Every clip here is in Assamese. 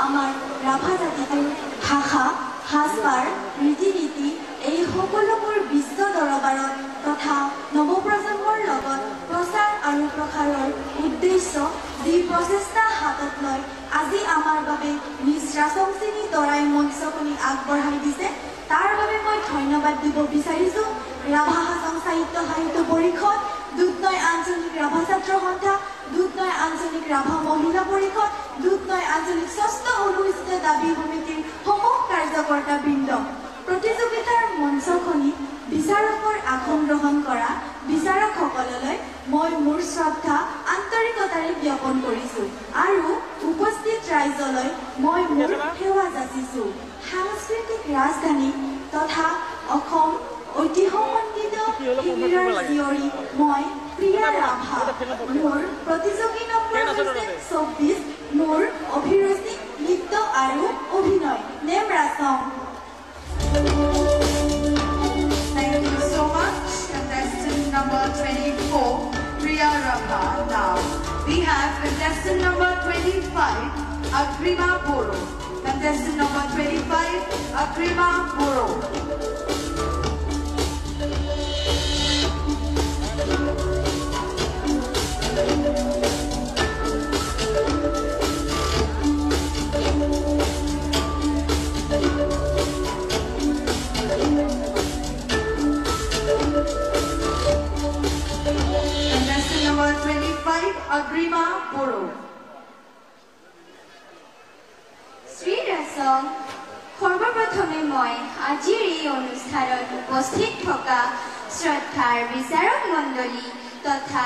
আমাৰ ৰাভা জাতিটোৰ ভাষা সাজপাৰ ৰীতি নীতি এই সকলোবোৰ বিশ্ব দৰবাৰত তথা নৱপ্ৰজন্মৰ লগত প্ৰচাৰ আৰু প্ৰসাৰৰ উদ্দেশ্য যি প্ৰচেষ্টা হাতত লৈ আজি আমাৰ বাবে নিজ ৰাচংচিনী তৰাই মঞ্চখনি আগবঢ়াই দিছে তাৰ বাবে মই ধন্যবাদ দিব বিচাৰিছোঁ ৰাভা হাছং সাহিত্য পৰিষদ দুধনৈ আঞ্চলিক ৰাভা ছাত্ৰ সন্থা দুধনৈ আঞ্চলিক ৰাভা মহিলা পৰিষদ দুধনৈ আঞ্চলিক ষষ্ঠ অনুষ্ঠিত দাবী সমিতিৰ সমূহ কাৰ্যকৰ্তাবৃন্দ প্ৰতিযোগিতাৰ মঞ্চখনি বিচাৰকৰ আসন গ্ৰহণ কৰা বিচাৰকসকললৈ মই মোৰ শ্ৰদ্ধা আন্তৰিকতাৰে জ্ঞাপন কৰিছোঁ আৰু উপস্থিত ৰাইজলৈ মই মোৰ সেৱা যাচিছোঁ সাংস্কৃতিক ৰাজধানী তথা অসম ঐতিহ্যমণ্ডিত শিবিৰৰ জীয়ৰী মই প্ৰিয়া ৰাভা মোৰ প্ৰতিযোগী নম্বৰ হৈছে 24 মোৰ অভিৰুচি নৃত্য আৰু অভিনয় name ৰাছং Thank you so much, contestant number 24, Priya Rabha. Now we have contestant number 25, Agrima Boro. Contestant number 25, Agrima Boro. Contestant number 25, Agrima Boro. Shri ৰাছং সৰ্বপ্ৰথমে মই আজিৰ এই অনুষ্ঠানত উপস্থিত থকা শ্ৰদ্ধাৰ বিচাৰক মণ্ডলী তথা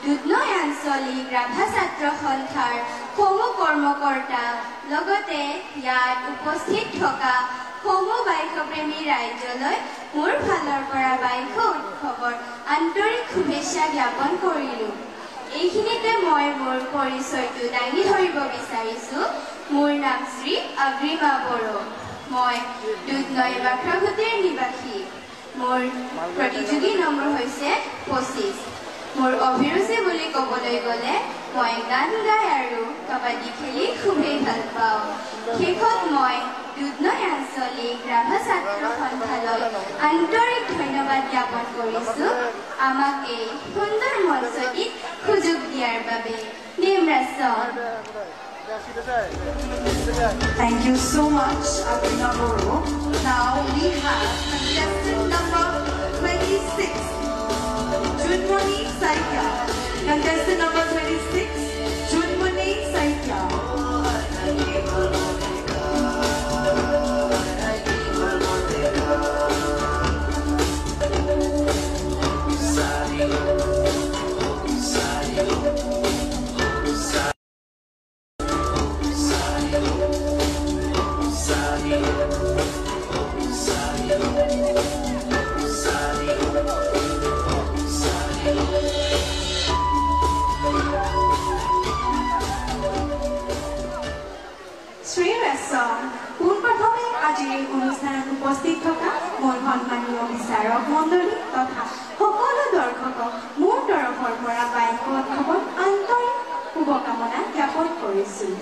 দুধনৈ আঞ্চলিক ৰাভা ছাত্ৰ সন্থাৰ সমূহ কৰ্মকৰ্তা লগতে ইয়াত উপস্থিত থকা সমূহ বাইকপ্ৰেমী ৰাইজলৈ মোৰ ফালৰ পৰা বাইক উৎসৱৰ আন্তৰিক শুভেচ্ছা জ্ঞাপন কৰিলোঁ এইখিনিতে মই মোৰ পৰিচয়টো দাঙি ধৰিব বিচাৰিছোঁ মোৰ নাম শ্ৰী অগ্ৰিমা বড়ো মই দুধনৈ বাক্ৰাঘাটৰ নিবাসী মোৰ প্ৰতিযোগী নম্বৰ হৈছে 25 মোৰ অভিৰুচি বুলি ক'বলৈ গ'লে মই গান গাই আৰু কাবাডী খেলি খুবেই ভাল পাওঁ শেষত মই দুধনৈ আঞ্চলিক ৰাভা ছাত্ৰ সন্থালৈ আন্তৰিক ধন্যবাদ জ্ঞাপন কৰিছোঁ আমাক এই সুন্দৰ মঞ্চটিত সুযোগ দিয়াৰ বাবে name ৰাছং Thank you so much, Agrima Boro. Now we have contestant number 26, Junmoni Saikya. Contestant number 26, Junmoni Saikya. Shri ৰাছং পোনপ্ৰথমে আজিৰ এই অনুষ্ঠানত উপস্থিত থকা মোৰ সন্মানীয় বিচাৰক মণ্ডলী তথা সকলো দৰ্শকক মোৰ তৰফৰ পৰা বাইক উৎসৱৰ আন্তৰিক শুভকামনা জ্ঞাপন কৰিছোঁ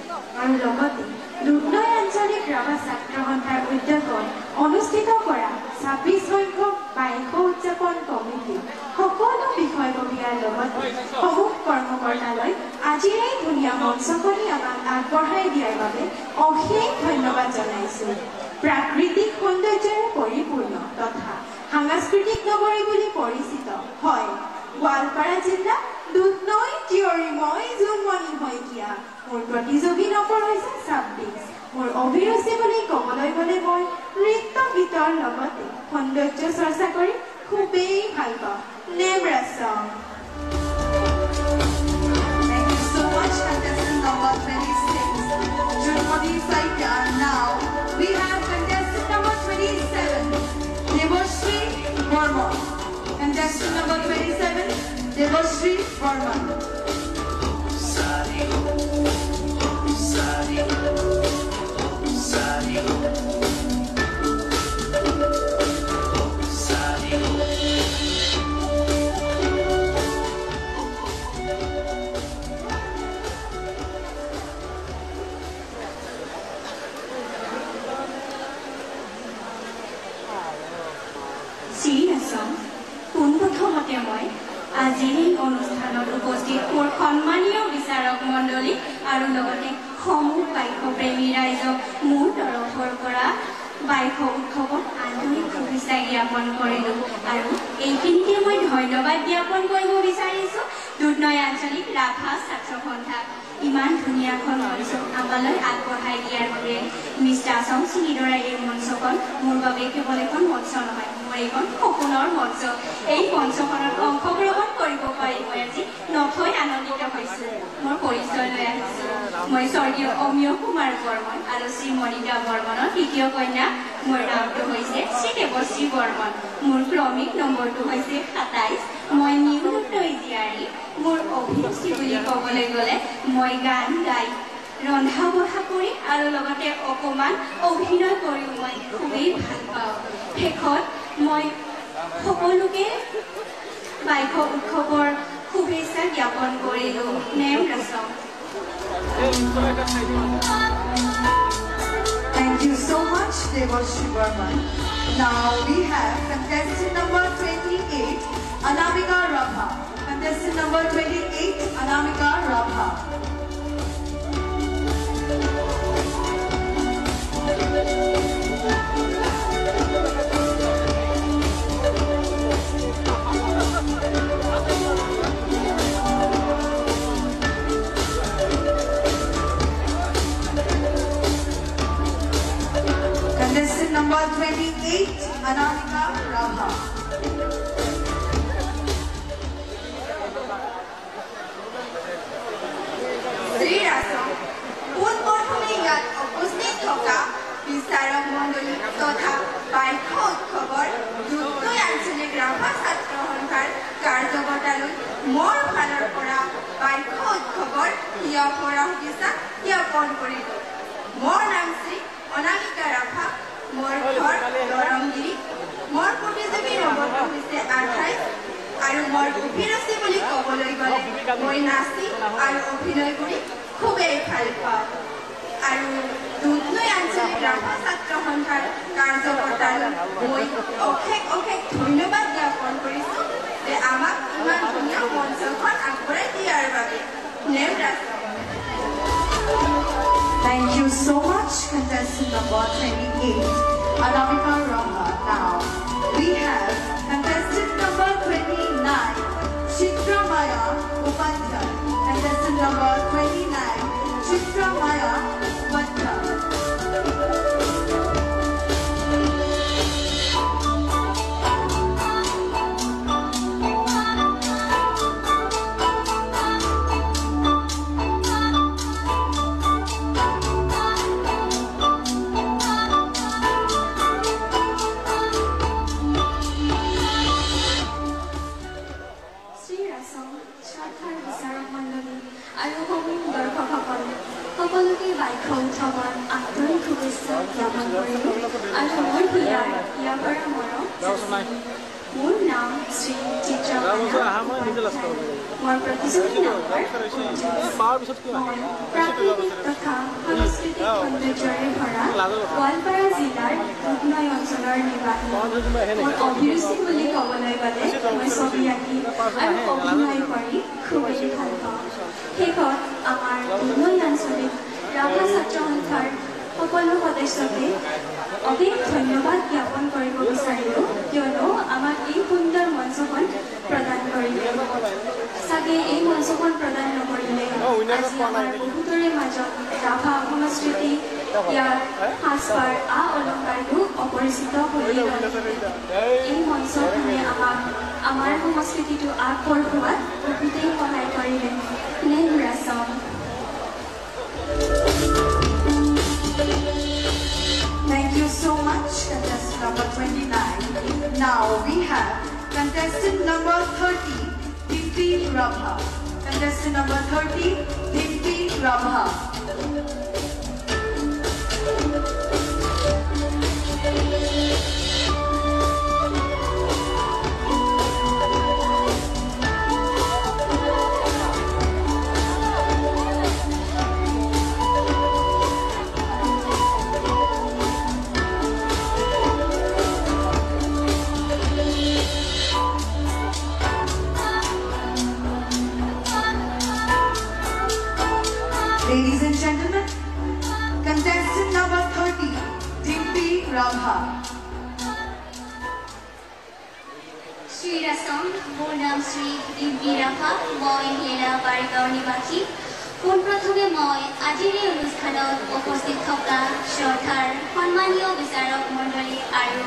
আৰু লগতে দুধনৈ আঞ্চলিক ৰাভা ছাত্ৰ সন্থাৰ উদ্যোগত অনুষ্ঠিত কৰা 26 সংখ্যক বাইক উদযাপন কমিটি সকলো বিষয়ববীয়াৰ লগতে সমূহ কৰ্মকৰ্তালৈ আজিৰ এই ধুনীয়া মঞ্চখনি আমাক আগবঢ়াই দিয়াৰ বাবে অশেষ ধন্যবাদ জনাইছোঁ প্ৰাকৃতিক সৌন্দৰ্যৰে পৰিপূৰ্ণ তথা সাংস্কৃতিক নগৰী বুলি পৰিচিত হয় গোৱালপাৰা জিলা দুধনৈ জীয়ৰী মই জুনমণি শইকীয়া মোৰ প্ৰতিযোগী নম্বৰ হৈছে 26 মোৰ অভিৰুচি বুলি ক'বলৈ গ'লে মই নৃত্য গীতৰ লগতে সৌন্দৰ্য চৰ্চা কৰি খুবেই ভাল পাওঁ name ৰাছং Thank you so much, contestant number 26, Junmoni Saikya. Now we have contestant number 27, Devashri Verma. Contestant number 27, Devashri Verma. অনুষ্ঠানত উপস্থিত মোৰ সন্মানীয় বিচাৰক মণ্ডলী আৰু লগতে সমূহ বাইকপ্ৰেমী ৰাইজক মোৰ তৰফৰ পৰা বাইক উৎসৱত আন্তৰিক শুভেচ্ছা জ্ঞাপন কৰিলোঁ আৰু এইখিনিতে মই ধন্যবাদ জ্ঞাপন কৰিব বিচাৰিছোঁ দুধনৈ আঞ্চলিক ৰাভা ছাত্ৰ সন্থাক ইমান ধুনীয়াখন মঞ্চ আমালৈ আগবঢ়াই দিয়াৰ বাবে মিষ্টাৰ আছাম চিনিদৰে এই মঞ্চখন মোৰ বাবে কেৱল এখন মঞ্চ নহয় মোৰ এইখন সপোনৰ মঞ্চ এই মঞ্চখনত অংশগ্ৰহণ কৰিব পাৰি মই আজি নথৈ আনন্দিত হৈছোঁ মোৰ পৰিচয় লৈ আহিছোঁ মই স্বৰ্গীয় অমিয় কুমাৰ বৰ্মন আৰু শ্ৰী মণিকা বৰ্মনৰ তৃতীয় কন্যা মোৰ নামটো হৈছে শ্ৰী দেৱশ্ৰী বৰ্মন মোৰ ক্ৰমিক নম্বৰটো হৈছে 27 মই নিউনতৈ জীয়াৰী মোৰ অভিৰুচি বুলি ক'বলৈ গ'লে মই গান গাই ৰন্ধা বঢ়া কৰি আৰু লগতে অকণমান অভিনয় কৰিও মই খুবেই ভাল পাওঁ শেষত মই সকলোকে বাইক উৎসৱৰ শুভেচ্ছা জ্ঞাপন কৰিলোঁ name ৰচম Thank you so much, Devashri Burman. Now we have contestant number 28, Anamika Rabha. Contestant number 28, Anamika Rabha. Contestant number 28, Anamika Rabha. Shri ৰাসম পোনপ্ৰথমে ইয়াত উপস্থিত থকা বিচাৰক মণ্ডলী তথা বাইক উৎসৱৰ দুধনৈ আঞ্চলিক ৰাভা ছাত্ৰ সন্থাৰ কাৰ্যকৰ্তালৈ মোৰ ফালৰ পৰা বাইক উৎসৱৰ প্ৰিয় পৰা শুভেচ্ছা জ্ঞাপন কৰিলোঁ মোৰ নাম শ্ৰী অনামিকা ৰাভা মোৰ ঘৰ দৰংগিৰি মোৰ প্ৰতিযোগী নম্বৰটো হৈছে 28 আৰু মোৰ অভিৰুচি বুলি ক'বলৈ গ'লে মই নাচি আৰু অভিনয় কৰি খুবেই ভাল পাওঁ আৰু দুধনৈ আঞ্চলিক ৰাভা ছাত্ৰ সন্থাৰ কাৰ্যকৰ্তালৈ মই অশেষ ধন্যবাদ জ্ঞাপন কৰিছোঁ যে আমাক ইমান ধুনীয়া মঞ্চখন আগবঢ়াই দিয়াৰ বাবে নেম ৰাখোঁ Thank you so much, contestant number 28, Anamika Rabha. Now we have contestant number 29, Chitra Maya Upadhyay. Contestant number 29, Chitra Maya Upadhyay. সকলোকে বাইক উৎসৱৰ আন্তৰিক শুভেচ্ছা জ্ঞাপন কৰিলোঁ আৰু মোৰ হিয়াৰ ইয়াৰ পৰা মৰম মোৰ নাম শ্ৰী চিত্ৰা মোৰ প্ৰতিযোগী নম্বৰ মই প্ৰাকৃতিক তথা সাংস্কৃতিক সৌন্দৰ্যৰে ভৰা গোৱালপাৰা জিলাৰ দুধনৈ অঞ্চলৰ নিবাসী মোৰ অভিৰুচি বুলি ক'বলৈ গ'লে মই ছবি আঁকি আৰু অভিনয় কৰি খুবেই ভাল পাওঁ শেষত আমাৰ দুধনৈ আঞ্চলিক ৰাভা ছাত্ৰ সন্থাৰ সকলো সদস্যকে অশেষ ধন্যবাদ জ্ঞাপন কৰিব বিচাৰিলোঁ কিয়নো আমাক এই সুন্দৰ মঞ্চখন প্ৰদান কৰিলে চাগে এই মঞ্চখন প্ৰদান নকৰিলে আজি আমাৰ বহুতৰে মাজত ৰাভা সংস্কৃতি ইয়াৰ সাজপাৰ অলংকাৰটো অপৰিচিত হৈয়ে ৰ'ল এই মঞ্চখনে আমাক আমাৰ সংস্কৃতিটো আগবঢ়োৱাত বহুতেই সহায় কৰিলে name ৰাচম Thank you so much, contestant number 29. Now we have contestant number 30, Dimpi Rabha. Contestant number 30, Dimpi Rabha. contestant number 30, Dimpy Rabha. Sri Rasam, মোৰ নাম শ্ৰী দিম্পী ৰাভা, মই হেৰা বাৰিগাঁৱৰ নিবাসী। পোনপ্ৰথমে মই আজিৰ এই অনুষ্ঠানত উপস্থিত থকা শ্ৰদ্ধাৰ সন্মানীয় বিচাৰক মণ্ডলী আৰু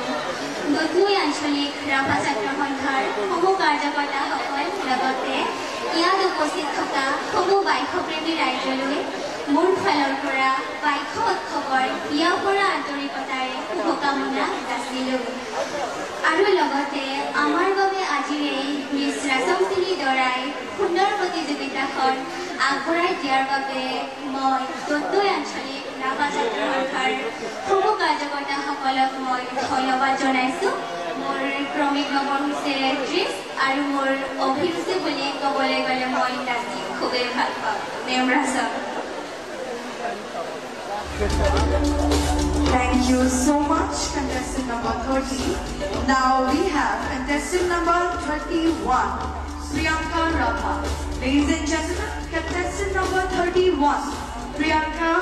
দুধনৈ আঞ্চলিক ৰাভা ছাত্ৰ সন্থাৰ সমূহ কাৰ্যকৰ্তাসকল লগতে ইয়াত উপস্থিত থকা সমূহ বাইশপ্ৰেমী ৰাইজলৈ মোৰ ফালৰ পৰা বাইশ উৎসৱৰ ইয়াৰ পৰা আন্তৰিকতাৰে শুভকামনা যাচিলোঁ। আৰু লগতে আমাৰ বাবে আজিৰ এই মিছ ৰাজমচিলি দৰাই সুন্দৰ প্ৰতিযোগিতাখন আগবঢ়াই দিয়াৰ বাবে মই দুধনৈ আঞ্চলিক ৰাভা ছাত্ৰ সন্থাৰ সমূহ কাৰ্যকৰ্তাসকলক মই ধন্যবাদ জনাইছোঁ। মোৰ ক্ৰমিক নম্বৰ হৈছে 30 আৰু মোৰ অভিৰুচি বুলি ক'বলৈ গ'লে মই নাচি খুবেই ভাল পাওঁ। নেমৰাচন। Thank you so much, contestant number 30. Now we have contestant number 31, Priyanka Rabha. Ladies and gentlemen, contestant number 31, Priyanka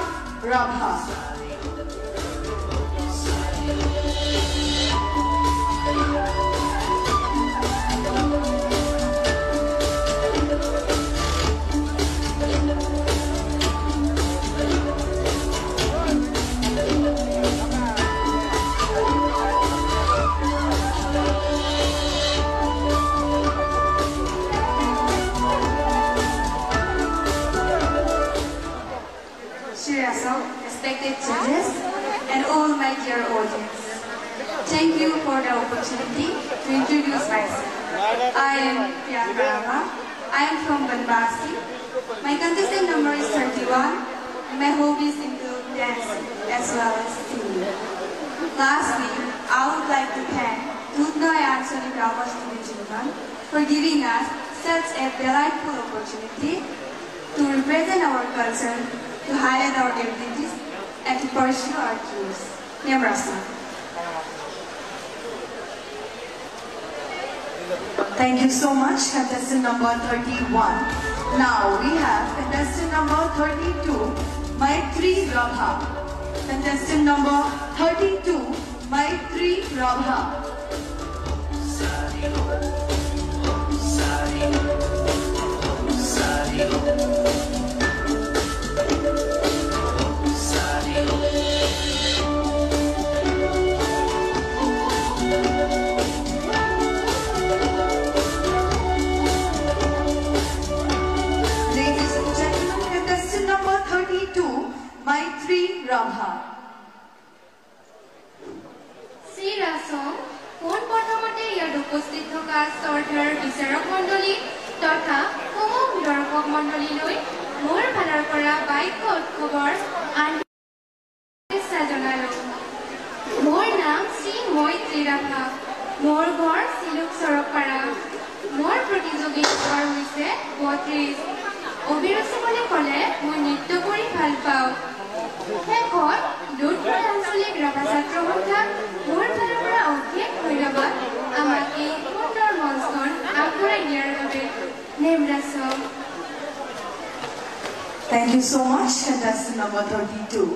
Rabha. Respected judges and all my dear audience, thank you for the opportunity to introduce myself. I am Priyanka Rabha. I am from Banbasi. My contestant number is 31. My hobbies include dancing as well as singing. Lastly, I would like to thank Dudhnoi Anchalik Rabha student children for giving us such a delightful opportunity to represent our culture, to highlight our abilities, and to pursue our dreams. Nebraska. Thank you so much, contestant number 31. Now we have contestant number 32, Maitri Rabha. Contestant number 32, Maitri Rabha. Maitri Rabha. Sri Rasam, পোনপ্ৰথমতে ইয়াত উপস্থিত থকা শ্ৰদ্ধাৰ বিচাৰক মণ্ডলী তথা সমূহ দৰ্শক মণ্ডলীলৈ মোৰ ফালৰ পৰা বাইশ উৎসৱৰ শুভেচ্ছা জনালোঁ। মোৰ নাম শ্ৰী মৈত্ৰী ৰাভা। মোৰ ঘৰ চিলুক চৰকপাৰা। মোৰ প্ৰতিযোগিতাৰ ঘৰ হৈছে 32। অভিৰুচি বুলি ক'লে মই নৃত্য কৰি ভাল পাওঁ। শেষত দুধনৈ আঞ্চলিক ৰাভা ছাত্ৰ সন্থাক মোৰ ফালৰ পৰা অশেষ ধন্যবাদ আমাক এই সুন্দৰ মঞ্চখন আগবঢ়াই দিয়াৰ বাবে। নেমৰাচন। Thank you so much, contestant number 32.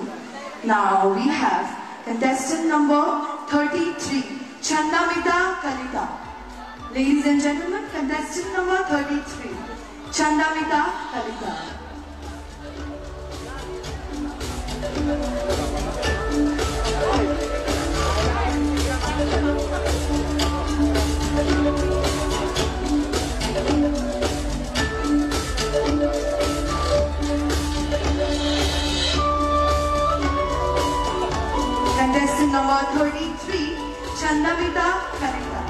Now we have contestant number 33, Chandamita Kalita. Ladies and gentlemen, contestant number 33, Chandamita Kalita. Contestant number 33, Chandamita Kalita.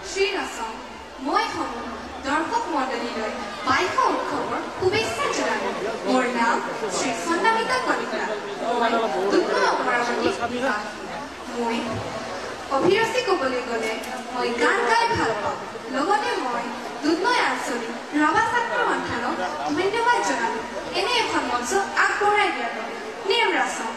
Sri Rasam, মই সমূহ দৰ্শক মণ্ডলীলৈ বাইশ উৎসৱৰ শুভেচ্ছা জনালোঁ। মোৰ নাম শ্ৰী চন্দামিতা কলিতা। মই দুধনৈ অমৰাৱতী নিবাসী। মই অভিৰুচি ক'বলৈ গ'লে মই গান গাই ভাল পাওঁ। লগতে মই দুধনৈ আঞ্চলিক ৰাভা ছাত্ৰ সন্থানক ধন্যবাদ জনালোঁ এনে এখন মঞ্চ আগবঢ়াই দিয়াৰ বাবে। নেমৰাচন।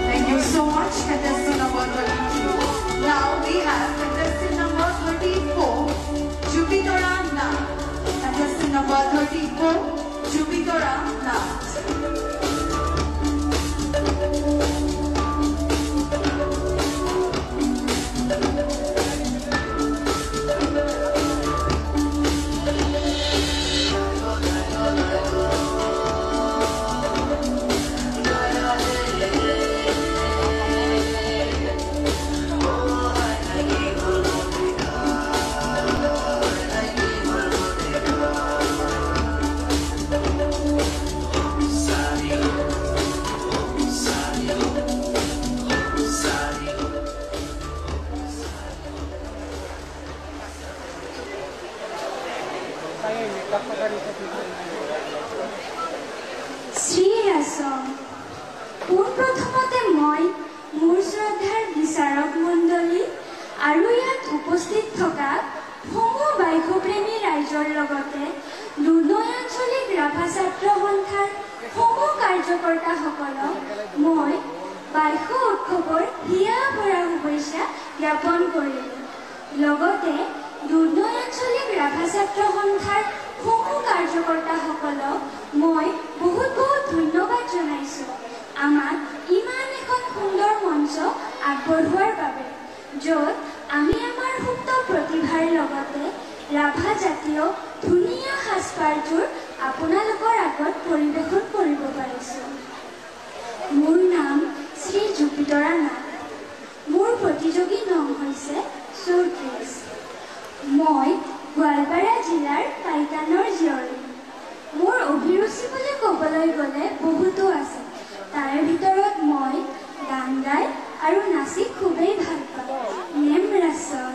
Thank শ্ৰীৰাসং পোনপ্ৰথমতে মই মোৰ শ্ৰদ্ধাৰ বিচাৰক মণ্ডলী আৰু ইয়াত উপস্থিত থকা সমূহ বাইকপ্ৰেমী ৰাইজৰ লগতে দুধনৈ আঞ্চলিক ৰাভা ছাত্ৰ সন্থাৰ সমূহ কাৰ্যকৰ্তাসকলক মই বাইক উৎসৱৰ হিয়া ভৰা শুভেচ্ছা জ্ঞাপন কৰিলোঁ। লগতে দুধনৈ আঞ্চলিক ৰাভা ছাত্ৰ সন্থাৰ সমূহ কাৰ্যকৰ্তাসকলক মই বহুত বহুত ধন্যবাদ জনাইছোঁ আমাক ইমান এখন সুন্দৰ মঞ্চ আগবঢ়োৱাৰ বাবে, য'ত আমি আমাৰ সুপ্ত প্ৰতিভাৰ লগতে ৰাভা জাতীয় ধুনীয়া সাজপাৰযোৰ আপোনালোকৰ আগত পৰিৱেশন কৰিব পাৰিছোঁ। মোৰ নাম শ্ৰী জুপিতৰা নাথ। মোৰ প্ৰতিযোগী নাম হৈছে 34। মই গোৱালপাৰা জিলাৰ পাইকানৰ জীয়ৰী। মোৰ অভিৰুচি বুলি ক'বলৈ গ'লে বহুতো আছে। তাৰে ভিতৰত মই গান গাই আৰু নাচি খুবেই ভাল পাওঁ। নেমৰাসং।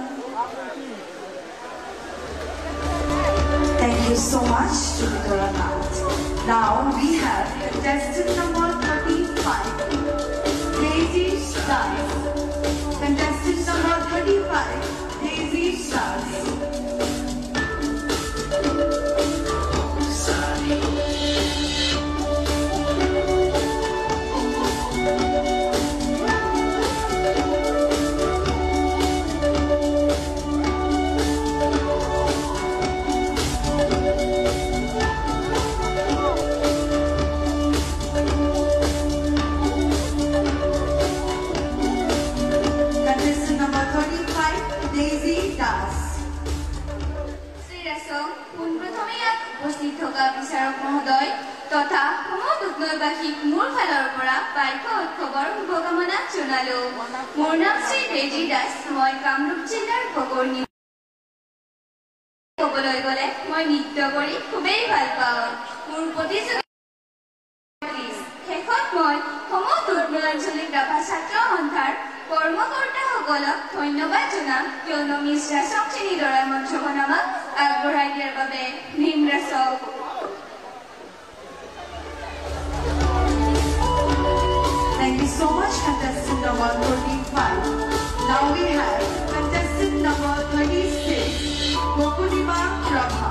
Thank you so much, Jupitera Nath. Now we have contestant number 35, Daisy Stars. Contestant number 35, Daisy Stars. বিচাৰক মহোদয় তথা সমূহ দুধনৈবাসীক মোৰ ফালৰ পৰা বাইক উৎসৱৰ শুভকামনা জনালোঁ। মোৰ নাম শ্ৰী ডেইজি দাস। মই কামৰূপ জিলাৰ বগৰনি। ক'বলৈ গ'লে মই নৃত্য কৰি খুবেই ভাল পাওঁ। মোৰ প্ৰতিযোগী শেষত মই সমূহ দুধনৈ আঞ্চলিক ৰাভা ছাত্ৰ সন্থাৰ কৰ্মকৰ্তাসকলক ধন্যবাদ জনাম, কিয়নো মিছ ৰাসং শ্ৰেণীদৰে মঞ্চখন আমাক আগবঢ়াই দিয়াৰ বাবে। নিমৰাসং। Thank you so much, contestant number 35. Now we have contestant number 36, Gokulima Rabha.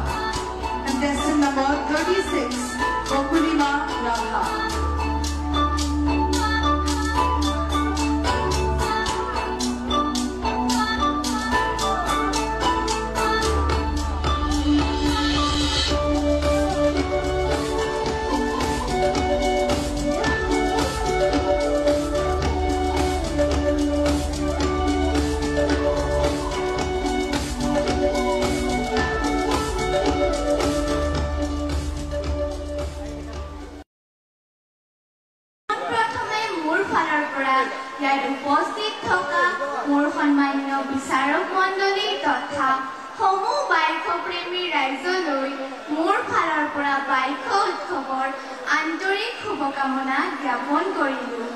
Contestant number 36, Gokulima Rabha. ইয়াত উপস্থিত থকা মোৰ সন্মানীয় বিচাৰক মণ্ডলী তথা সমূহ বাইকপ্ৰেমী ৰাইজলৈ মোৰ ফালৰ পৰা বাইক উৎসৱৰ আন্তৰিক শুভকামনা জ্ঞাপন কৰিলোঁ।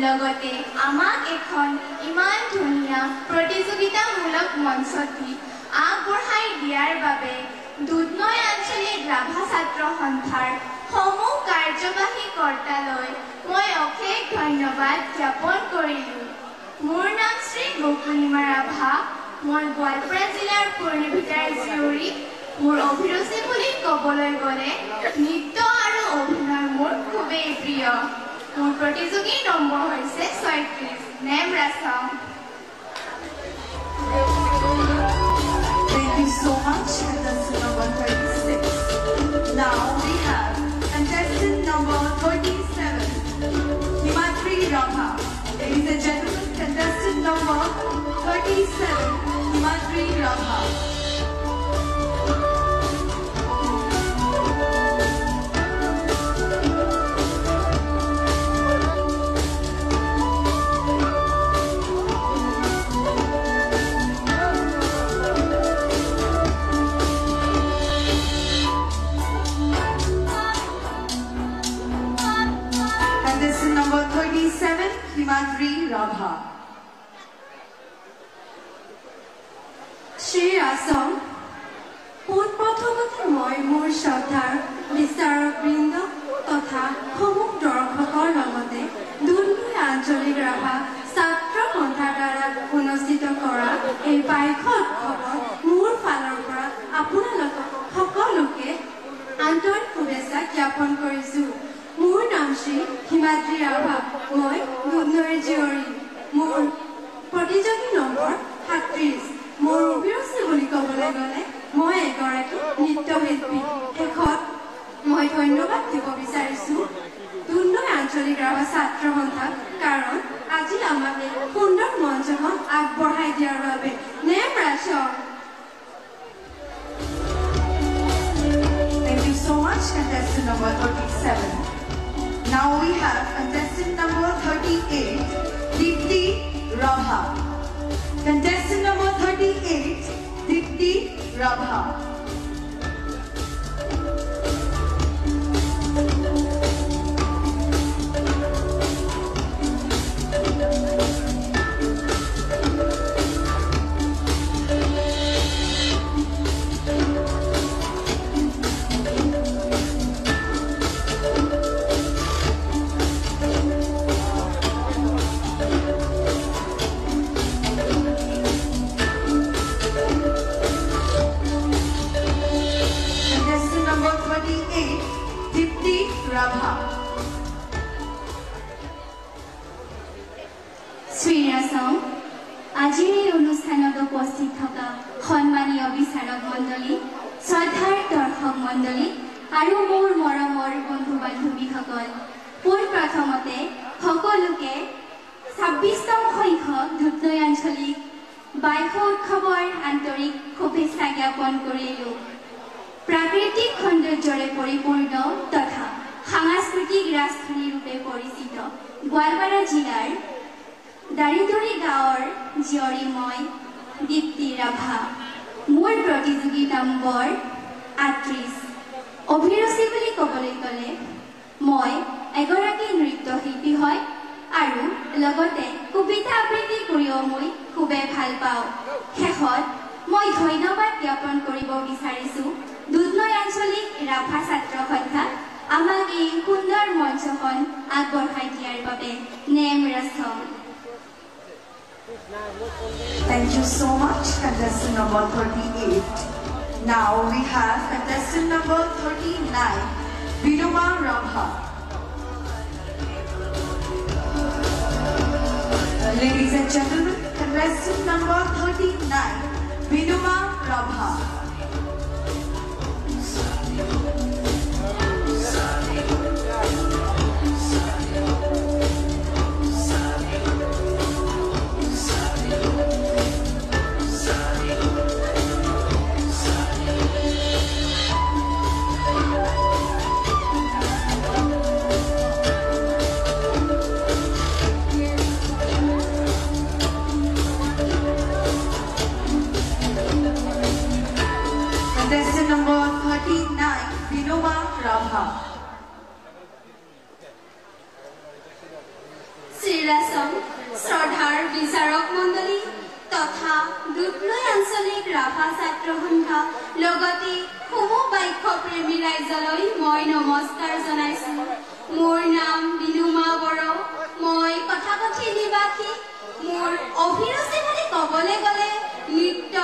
লগতে আমাক এখন ইমান ধুনীয়া প্ৰতিযোগিতামূলক মঞ্চটি আগবঢ়াই দিয়াৰ বাবে দুধনৈ আঞ্চলিক ৰাভা ছাত্ৰ সন্থাৰ সমূহ কাৰ্যবাহী কৰ্তালৈ মই অশেষ ধন্যবাদ জ্ঞাপন কৰিলোঁ। মোৰ নাম শ্ৰী গোকুলিমা ৰাভা। মই গোৱালপাৰা জিলাৰ পূৰ্ণিভিটাৰ জীয়ৰী। মোৰ অভিৰুচি বুলি ক'বলৈ গ'লে নৃত্য আৰু অভিনয় মোৰ খুবেই প্ৰিয়। মোৰ প্ৰতিযোগী নম্বৰ হৈছে 36। নেমৰাসং। Thank you so much, contestant number 36. Now we have contestant number 37, Himatri Rabha. Ladies and gentlemen, contestant number 37, Himatri Rabha. Contestant number 37, Himatri Rabha. শ্ৰীৰাসং পোনপ্ৰথমতে মই মোৰ শ্ৰদ্ধাৰ বিচাৰকবৃন্দ তথা সমূহ দৰ্শকৰ লগতে দুধনৈ আঞ্চলিক ৰাভা ছাত্ৰ সন্থাৰ দ্বাৰা অনুষ্ঠিত কৰা এই বাৰ্ষিক উৎসৱৰ মোৰ ফালৰ পৰা আপোনালোকক সকলোকে আন্তৰিক শুভেচ্ছা জ্ঞাপন কৰিছোঁ। মোৰ নাম শ্ৰী হিমাদ্ৰী ৰাভা। মই দুধনৈৰ জীয়ৰী। মোৰ প্ৰতিযোগী নম্বৰ ৩৭। মোৰ অভিৰুচি বুলি ক'বলৈ গ'লে মই এগৰাকী নৃত্যশিল্পী। শেষত মই ধন্যবাদ দিব বিচাৰিছোঁ দুধনৈ আঞ্চলিক ৰাভা ছাত্ৰ সন্থাক, কাৰণ আজি আমাক এই সুন্দৰ মঞ্চখন আগবঢ়াই দিয়াৰ বাবে। Name Rajak. Thank you so much, contestant number 37. Now we have contestant number 38, Dipti Rabha. Contestant number 38, Dipti Rabha. শ্ৰীৰাসম, আজিৰ এই অনুষ্ঠানত উপস্থিত থকা সন্মানীয় বিচাৰক মণ্ডলী, শ্ৰদ্ধাৰ দৰ্শক মণ্ডলী আৰু মোৰ মৰমৰ বন্ধু বান্ধৱীসকল, পোনপ্ৰথমতে সকলোকে ২৬তম সংখ্যক দুধনৈ আঞ্চলিক বাৰ্ষিক উৎসৱৰ আন্তৰিক শুভেচ্ছা জ্ঞাপন কৰিলোঁ। প্ৰাকৃতিক সৌন্দৰ্যৰে পৰিপূৰ্ণ তথা সাংস্কৃতিক ৰাজধানী ৰূপে পৰিচিত গোৱালপাৰা জিলাৰ দাৰিদৰি গাঁৱৰ জীয়ৰী মই দীপ্তি ৰাভা। মোৰ প্ৰতিযোগী নম্বৰ ৩৮। অভিৰুচি বুলি ক'বলৈ গ'লে মই এগৰাকী নৃত্যশিল্পী হয় আৰু লগতে কবিতা আবৃত্তি কৰিও মই খুবেই ভাল পাওঁ। শেষত মই ধন্যবাদ জ্ঞাপন কৰিব বিচাৰিছোঁ দুধনৈ আঞ্চলিক ৰাভা ছাত্ৰ সন্থাক আমাক এই সুন্দৰ মঞ্চখন আগবঢ়াই দিয়াৰ বাবে। Name ৰাসম। Thank you so much, contestant number 38. Now we have contestant number 39, Vinuma Rabha. Ladies and gentlemen, contestant number 39, Vinuma Rabha. Contestant number 39, Vinoma Rabha. শ্ৰীৰাসম, শ্ৰদ্ধাৰ বিচাৰক মণ্ডলী তথা দুধনৈ আঞ্চলিক ৰাভা ছাত্ৰ সন্থা লগতে সমূহ বাক্যপ্ৰেমী ৰাইজলৈ মই নমস্কাৰ জনাইছোঁ। মোৰ নাম বিনুমা বড়ো। মই কথাকথি নিবাসী। মোৰ অভিৰুচি বুলি ক'বলৈ গ'লে নৃত্য,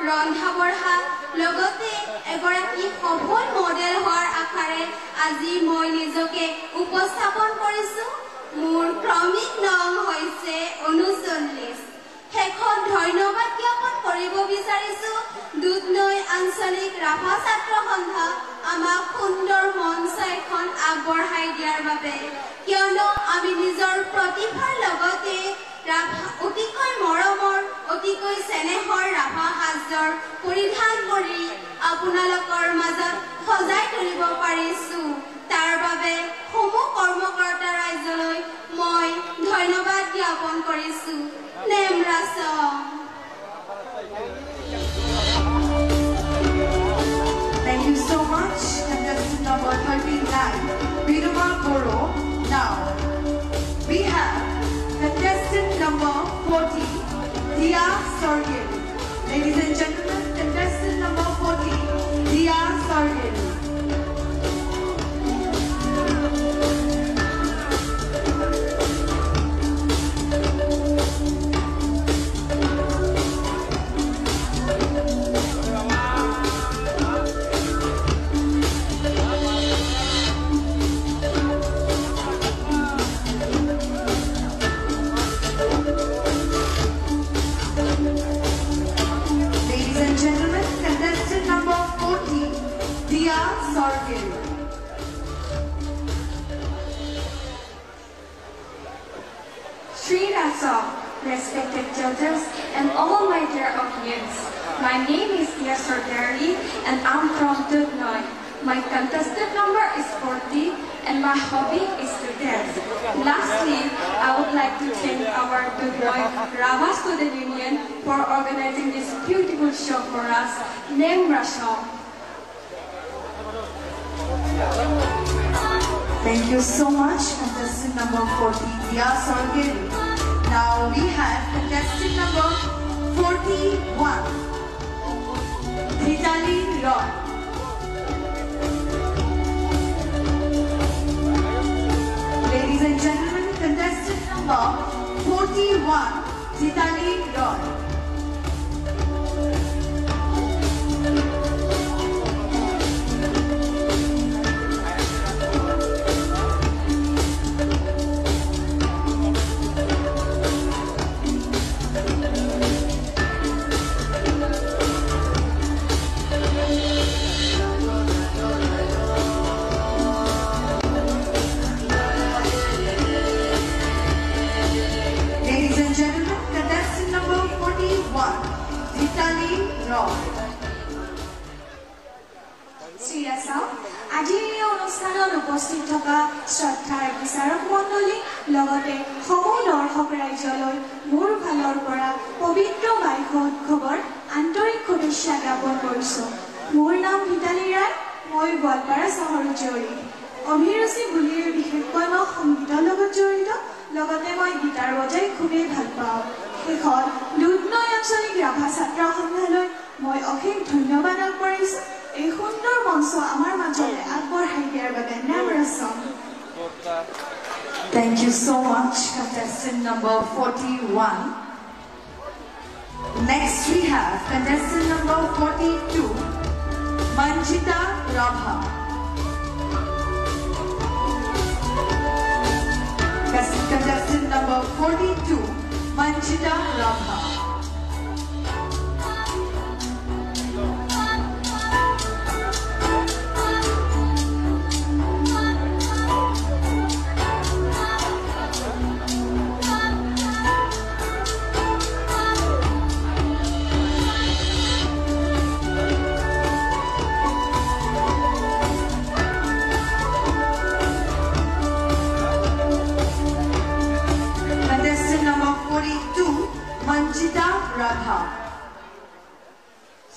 ৰন্ধা বঢ়া লগতে এগৰাকী সফল মডেল হোৱাৰ আশাৰে আজি মই নিজকে উপস্থাপন কৰিছোঁ। মোৰ ক্ৰমিক নং হৈছে ৩৯। শেষত ধন্যবাদ জ্ঞাপন কৰিব বিচাৰিছোঁ দুধনৈ আঞ্চলিক ৰাভা ছাত্ৰ সন্থা আমাক সুন্দৰ মঞ্চ এখন আগবঢ়াই দিয়াৰ বাবে, কিয়নো আমি নিজৰ প্ৰতিভাৰ লগতে ৰাভা অতিকৈ মৰমৰ, অতিকৈ চেনেহৰ ৰাভা সাজযোৰ পৰিধান কৰি আপোনালোকৰ মাজত সজাই তুলিব পাৰিছোঁ। তাৰ বাবে সমূহ কৰ্মকৰ্তা ৰাইজলৈ মই ধন্যবাদ জ্ঞাপন কৰিছোঁ। Name ৰাসম। Thank you so much, contestant number 39, Vinuma Boro. Now we have contestant number 40, Dia Sorgil. Ladies and gentlemen, contestant number 40, Rasam, respected judges, and all my dear audience. My name is Tia Sordari, and I'm from Dudnoy. My contestant number is 40, and my hobby is to dance. Lastly, I would like to thank our Dudnoy Rava Student Union for organizing this beautiful show for us, named Rasam. Thank you so much, contestant number 40, Tia Sordari. Now we have contestant number 41, Vitali Roy. Ladies and gentlemen, contestant number 41, Vitali Roy. আজিৰ এই অনুষ্ঠানত উপস্থিত থকা শ্ৰদ্ধাৰ বিচাৰক মণ্ডলী লগতে সমূহ দৰ্শক ৰাইজলৈ মোৰ ফালৰ পৰা পবিত্ৰ বাইশ উৎসৱৰ আন্তৰিক শুভেচ্ছা জ্ঞাপন কৰিছোঁ। মোৰ নাম ভিতালী ৰায়, মই গোৱালপাৰা চহৰৰ জীয়ৰী। অভিৰুচি বুলিয়ে বিশেষকৈ মই সংগীতৰ লগত জড়িত, লগতে মই গীটাৰ বজাই খুবেই ভাল পাওঁ। শেষত দুধনৈ আঞ্চলিক ৰাভা ছাত্ৰ সন্থালৈ মই অশেষ ধন্যবাদ আগবঢ়াইছোঁ এই সুন্দৰ মঞ্চ আমাৰ মাজলৈ আগবঢ়াই দিয়াৰ বাবে। নাম ৰাছম। Thank you so much, contestant number 41. Next we have contestant number 42, Manjita Rabha. Contestant number 42, Manjita Rabha.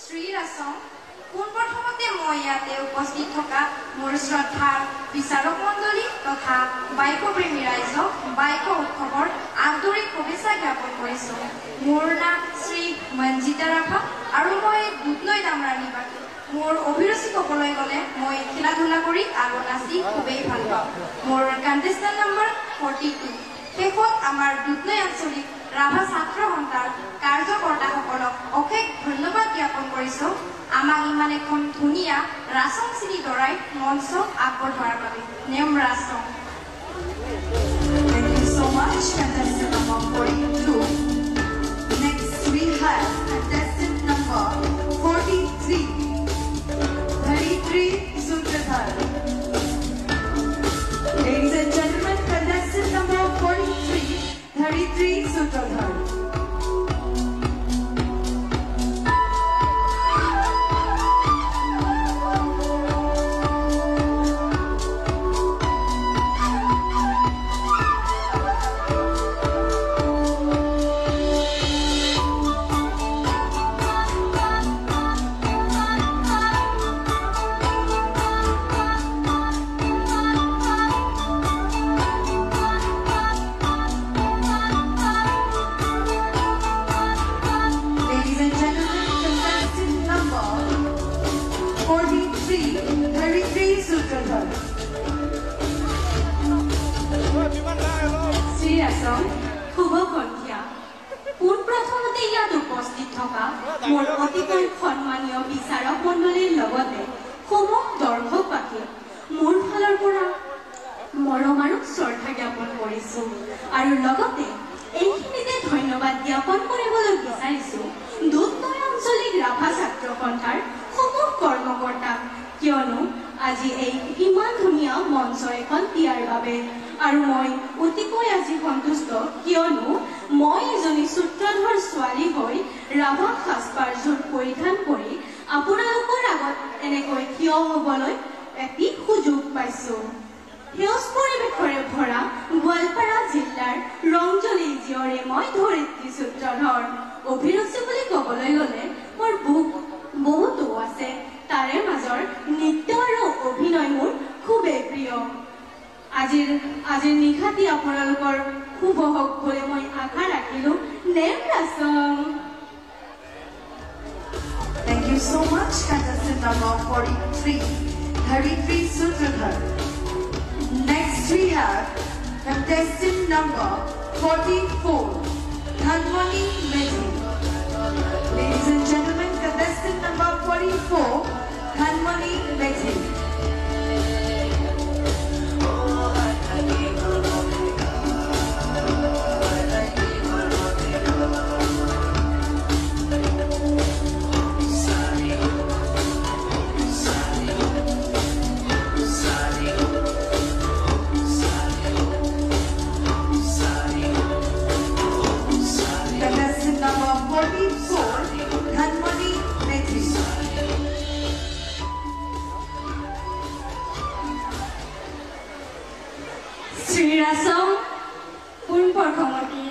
Shri ৰাছম, পোনপ্ৰথমতে মই ইয়াতে উপস্থিত থকা মোৰ শ্ৰদ্ধাৰ বিচাৰক মণ্ডলী তথা বাইক প্ৰেমী ৰাইজক বাইক উৎসৱৰ আন্তৰিক শুভেচ্ছা জ্ঞাপন কৰিছোঁ। মোৰ নাম শ্ৰী মঞ্জিতা ৰাভা আৰু মই দুধনৈ দামৰা নিবাসী। মোৰ অভিৰুচি ক'বলৈ গ'লে মই খেলা ধূলা কৰি আৰু নাচি খুবেই ভাল পাওঁ। মোৰ কণ্টেষ্টেণ্ট নম্বৰ 42। শেষত আমাৰ দুধনৈ আঞ্চলিক ৰাভা ছাত্ৰ সন্থাৰ কাৰ্যকৰ্তাসকলক অশেষ ধন্যবাদ জ্ঞাপন কৰিছোঁ আমাক ইমান এখন ধুনীয়া ৰাছম চিনি দৰাই মঞ্চ আগবঢ়োৱাৰ বাবে। Name ৰাছম। Thank you so much, contestant number 42. Next we have contestant number 43, Dharitri Sutradhar. Ladies and gentlemen, contestant number 43, Dharitri Sutradhar. Shri ৰাছম, শুভ সন্ধিয়া। পোনপ্ৰথমতে ইয়াত উপস্থিত থকা মোৰ অতিকৈ সন্মানীয় বিচাৰক মণ্ডলীৰ লগতে সমূহ দৰ্শকবাসী মোৰ ফালৰ পৰা মৰম আৰু শ্ৰদ্ধা জ্ঞাপন কৰিছোঁ আৰু লগতে এইখিনিতে ধন্যবাদ জ্ঞাপন কৰিবলৈ বিচাৰিছোঁ দুধনৈ আঞ্চলিক ৰাভা ছাত্ৰ সন্থাৰ সমূহ কৰ্মকৰ্তাক, কিয়নো আজি এই ইমান ধুনীয়া মঞ্চ এখন দিয়াৰ বাবে। আৰু মই অতিকৈ আজি সন্তুষ্ট, কিয়নো ছোৱালী হৈ ৰাভা সাজপাৰযোৰ পৰিধান কৰি আপোনালোকৰ আগত এনেকৈ থিয় হ'বলৈ এটি সুযোগ পাইছোঁ। সেউজ পৰিৱেশৰে ভৰা গোৱালপাৰা জিলাৰ ৰংজলী জীয়ৰে মই ধৰিত্ৰী সূত্ৰধৰ। অভিৰুচি বুলি ক'বলৈ গ'লে মোৰ বহুতো আছে, তাৰে মাজৰ নৃত্য আৰু অভিনয় মোৰ খুবেই প্ৰিয়। আজিৰ নিশাটি আপোনালোকৰ শুভ হওক বুলি মই আশা ৰাখিলোঁ। নেমৰাচং। Thank you so much, contestant number 43, Dharitri Sutradhar. Next we have contestant number 44, Dhanmani Medhi. Ladies and gentlemen, contestant number 44, Dhanmani Medhi. শ্ৰীৰাচং পোনপ্ৰথমতে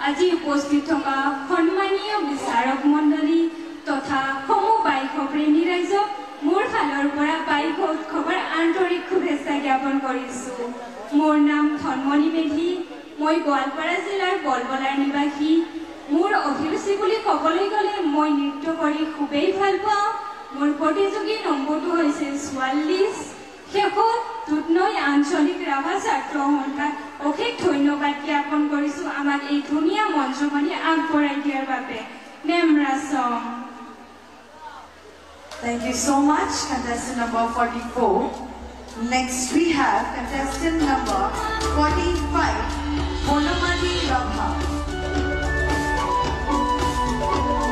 আজি উপস্থিত থকা সন্মানীয় বিচাৰক মণ্ডলী তথা সমবায়িক প্ৰেমী ৰাইজক মোৰ ফালৰ পৰা বাইক উৎসৱৰ আন্তৰিক শুভেচ্ছা জ্ঞাপন কৰিছোঁ। মোৰ নাম ধনমণি মেধি। মই গোৱালপাৰা জিলাৰ বলবলাৰ নিবাসী। মোৰ অভিৰুচি বুলি ক'বলৈ গ'লে মই নৃত্য কৰি খুবেই ভাল পাওঁ। মোৰ প্ৰতিযোগী নম্বৰটো হৈছে 44। শেষত দুধনৈ আঞ্চলিক ৰাভা ছাত্ৰ সন্থাক অশেষ ধন্যবাদ জ্ঞাপন কৰিছোঁ আমাক এই ধুনীয়া মঞ্চখনি আগবঢ়াই দিয়াৰ বাবে। নেমৰাচং। Thank you so much, contestant number 44. Next we have contestant number 45, Bonamadi Rabha.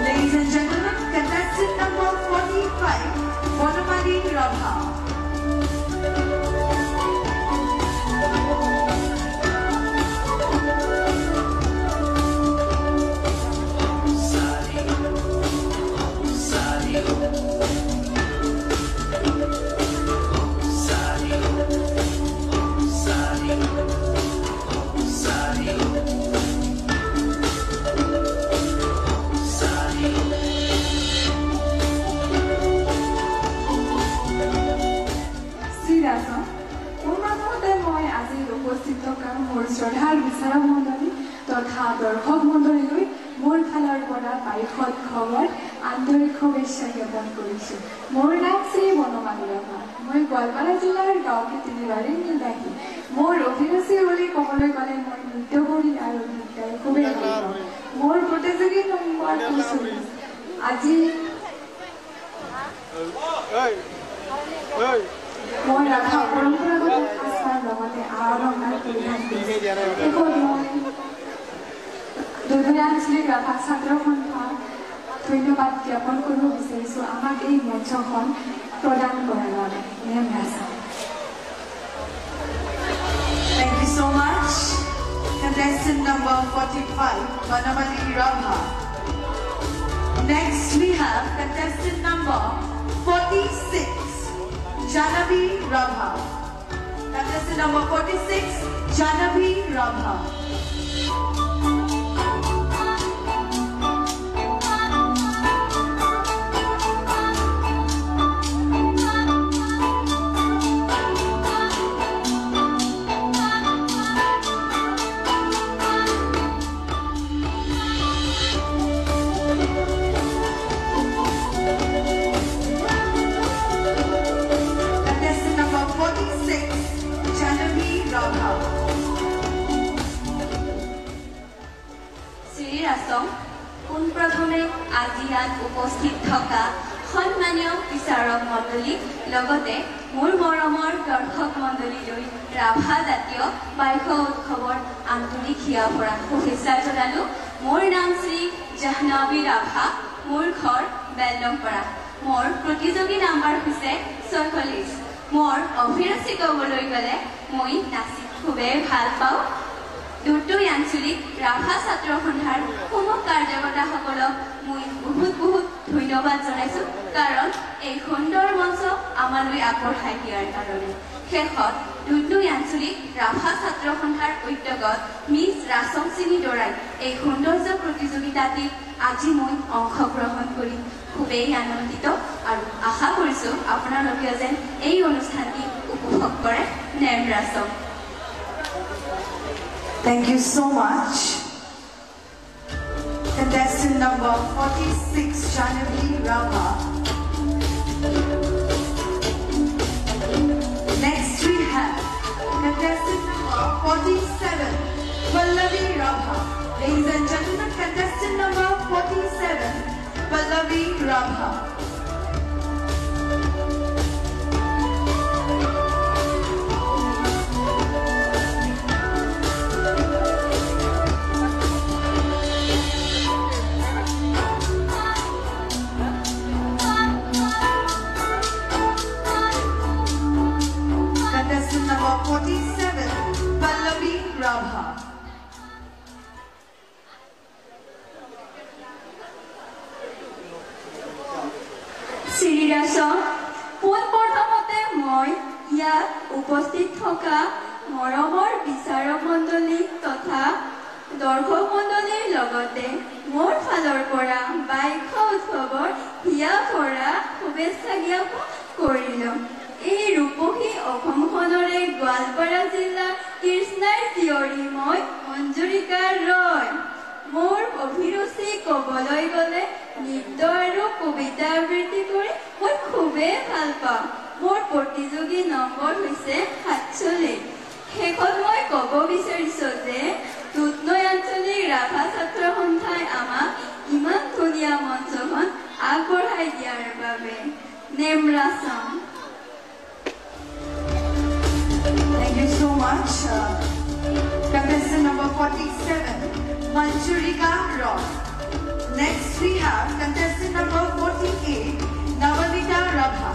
Ladies and gentlemen, contestant number 45, Bonamadi Rabha. মোৰ শ্ৰদ্ধাৰ বিচাৰক মণ্ডলী তথা দৰ্শক মণ্ডলীলৈ মোৰ ফালৰ পৰা বাইক উৎসৱৰ আন্তৰিক শুভেচ্ছা জ্ঞাপন কৰিছোঁ। মোৰ নাম শ্ৰী বনমালী ৰাভা। মই গোৱালপাৰা জিলাৰ গাঁওকেতিনিবাৰীৰ নিবাসী। মোৰ অভিৰুচি বুলি ক'বলৈ গ'লে মই নৃত্য কৰি আৰু গীত গাই খুবেই ভাল পাওঁ। মোৰ প্ৰতিযোগী নম্বৰ 40। আজি মই ৰাভা পৰম্পৰাগত সাজপাৰ লগতে আৰম্ভাৰ পৰিধান কৰিছোঁ। মই দুধনৈ আঞ্চলিক ৰাভা ছাত্ৰ সন্থাক ধন্যবাদ জ্ঞাপন কৰিব বিচাৰিছোঁ আমাক এই মঞ্চখন প্ৰদান কৰাৰ বাবে। নেমৰাচং। Thank you so much, contestant number 45, Bonamadi Rabha. Next we have contestant number 46, Janavi Rabha. Contestant number 46, Janavi Rabha. পোনপ্ৰথমে আজি ইয়াত উপস্থিত থকা সন্মানীয় বিচাৰক মণ্ডলী লগতে মোৰ মৰমৰ দৰ্শক মণ্ডলীলৈ ৰাভা জাতীয় বাইক উৎসৱৰ আন্তৰিক হিয়া ভৰা শুভেচ্ছা জনালোঁ। মোৰ নাম শ্ৰী জাহ্নৱী ৰাভা। মোৰ ঘৰ বেলডংপাৰা। মোৰ প্ৰতিযোগী নাম্বাৰ হৈছে 46। মোৰ অভিৰুচি ক'বলৈ গ'লে মই নাচি খুবেই ভাল পাওঁ। দুধনৈ আঞ্চলিক ৰাভা ছাত্ৰ সন্থাৰ সমূহ কাৰ্যকৰ্তাসকল শেষত দুধনৈ আঞ্চলিক ৰাভা ছাত্ৰ সন্থাৰ উদ্যোগত মিছ ৰাছং চিনি দৰাই এই সৌন্দৰ্য প্ৰতিযোগিতাটিত আজি মই অংশগ্ৰহণ কৰি খুবেই আনন্দিত আৰু আশা কৰিছোঁ আপোনালোকে যেন এই অনুষ্ঠানটি উপভোগ কৰে name ৰাছং Thank you so much. Contestant number 46, Janavi Rama. Next we have contestant number 47, Pallavi Rabha. Ladies and gentlemen, contestant number 47, Pallavi Rabha. Contestant number 47, Pallavi Rabha. শ্ৰীৰাছং পোনপ্ৰথমতে মই ইয়াত উপস্থিত থকা মৰমৰ বিচাৰক মণ্ডলী তথা দৰ্শক মণ্ডলীৰ লগতে মোৰ ফালৰ পৰা বাইশ উৎসৱৰ হিয়া ভৰা শুভেচ্ছা জ্ঞাপন কৰিলোঁ এই ৰূপহী অসমখনৰে গোৱালপাৰা জিলাৰ কৃষ্ণাৰ জীয়ৰী মই মঞ্জুৰিকা ৰয় মোৰ অভিৰুচি ক'বলৈ গ'লে নৃত্য আৰু কবিতা আবৃত্তি কৰি মই খুবেই ভাল পাওঁ মোৰ প্ৰতিযোগী নম্বৰ হৈছে 47 শেষত মই ক'ব বিচাৰিছোঁ যে দুধনৈ আঞ্চলিক ৰাভা ছাত্ৰ সন্থাই আমাক ইমান ধুনীয়া মঞ্চখন আগবঢ়াই দিয়াৰ বাবে name ৰাছং Thank you so much. Contestant number 47, Manjurika Roy. Next we have contestant number 48, Navanita Rabha.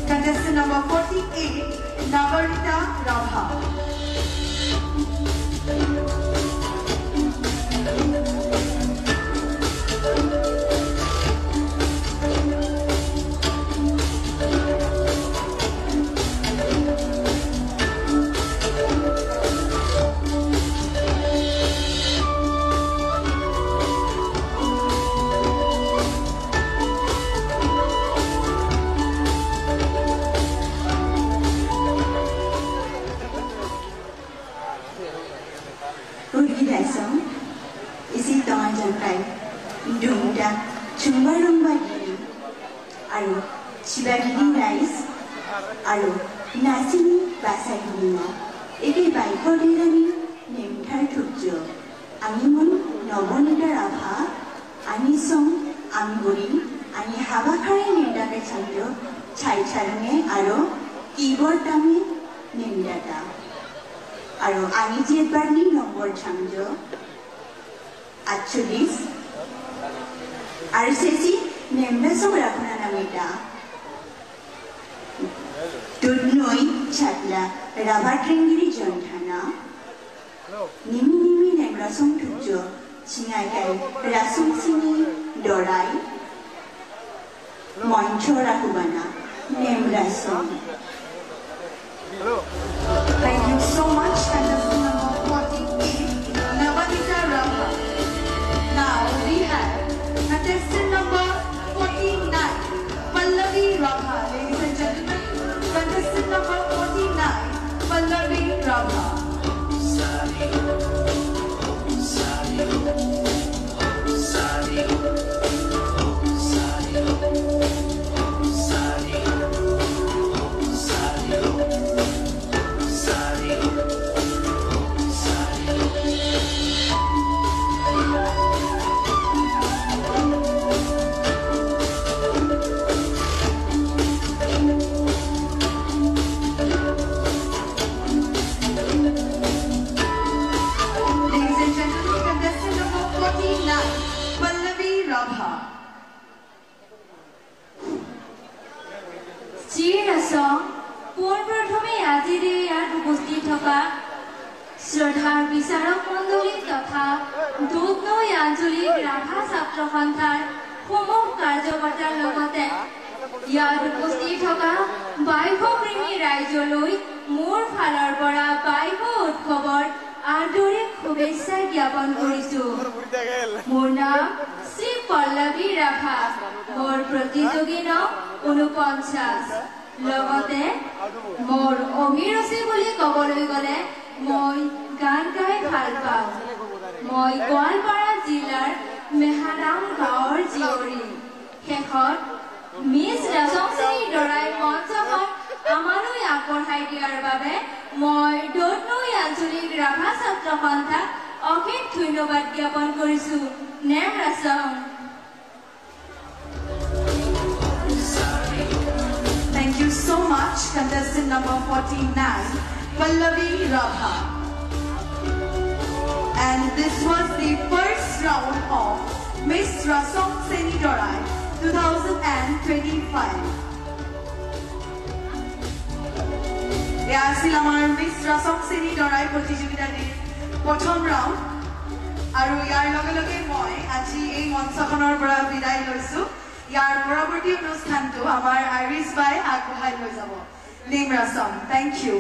Contestant number 48, Navanita Rabha. Isi tangan jangkai, dungda, cumba rumba gini, aru ciba gini nice, aru nasini basa gini ma. Eke baik orderani nemthar thukjo. Ani mon Navanita Rabha, ani song, ani buri, ani habakhare nindake chandro, chai charange aru keyboard tami nindata. Aru ani jetbarni nombor chandro. 48 আৰু সেসি নেমৰাছং ৰাখনা নামেটা দুধনৈ ছাতলা ৰাভা ট্ৰেঙ্গিৰি জন্ঠানা নিমি নিমি নেমৰাছং থুজ চিঙাইকাই ৰাছং চিনি দৰাই মঞ্চ রাখুবানা নেমরাছং Thank you so much, contestant number 48, Navanita Rabha. Now we have contestant number 49, Pallavi Rabha. Ladies and gentlemen, contestant number 49, Pallavi Rabha. পোনপ্ৰথমে আজিৰ ইয়াত উপস্থিত থকা শ্ৰদ্ধাৰ বিচাৰক মণ্ডলী তথা দুধনৈ আঞ্চলিক ৰাভা ছাত্ৰ সন্থাৰ সমূহ কাৰ্যকৰ্তাৰ লগতে ইয়াত উপস্থিত থকা বাইশপ্ৰেমী ৰাইজলৈ মোৰ ফালৰ পৰা বাইশ উৎসৱৰ আদৰে শুভেচ্ছা জ্ঞাপন কৰিছো। মোৰ নাম শ্ৰী পল্লৱী ৰাভা, মোৰ প্ৰতিযোগী নাম ৪৯। লগতে মোৰ অভিৰুচি বুলি ক'বলৈ গ'লে মই গান গাই ভাল পাওঁ। মই গোৱালপাৰা জিলাৰ মেহাৰাম গাঁৱৰ জীয়ৰী। শেষত মিছ ৰাজংশ্ৰী দৰাই মঞ্চখন আমালৈ আগবঢ়াই দিয়াৰ বাবে মই দুধনৈ আঞ্চলিক ৰাভা ছাত্ৰ সন্থাক অশেষ ধন্যবাদ জ্ঞাপন কৰিছো। Name ৰাজং। Thank you so much, contestant number 49, Pallavi Rabha. And this was the first round of Miss Rasong Seni Dorai 2025. এয়া আছিল আমাৰ মিছ ৰাছং চেনী দৰাই প্ৰতিযোগিতাৰ প্ৰথম ৰাউণ্ড। আৰু ইয়াৰ লগে লগে মই আজি এই মঞ্চখনৰ পৰা বিদায় লৈছো। ইয়াৰ পৰৱৰ্তী অনুষ্ঠানটো আমাৰ আইৰিছ বাই আগবঢ়াই লৈ যাব। নেম ৰাছং। Thank U.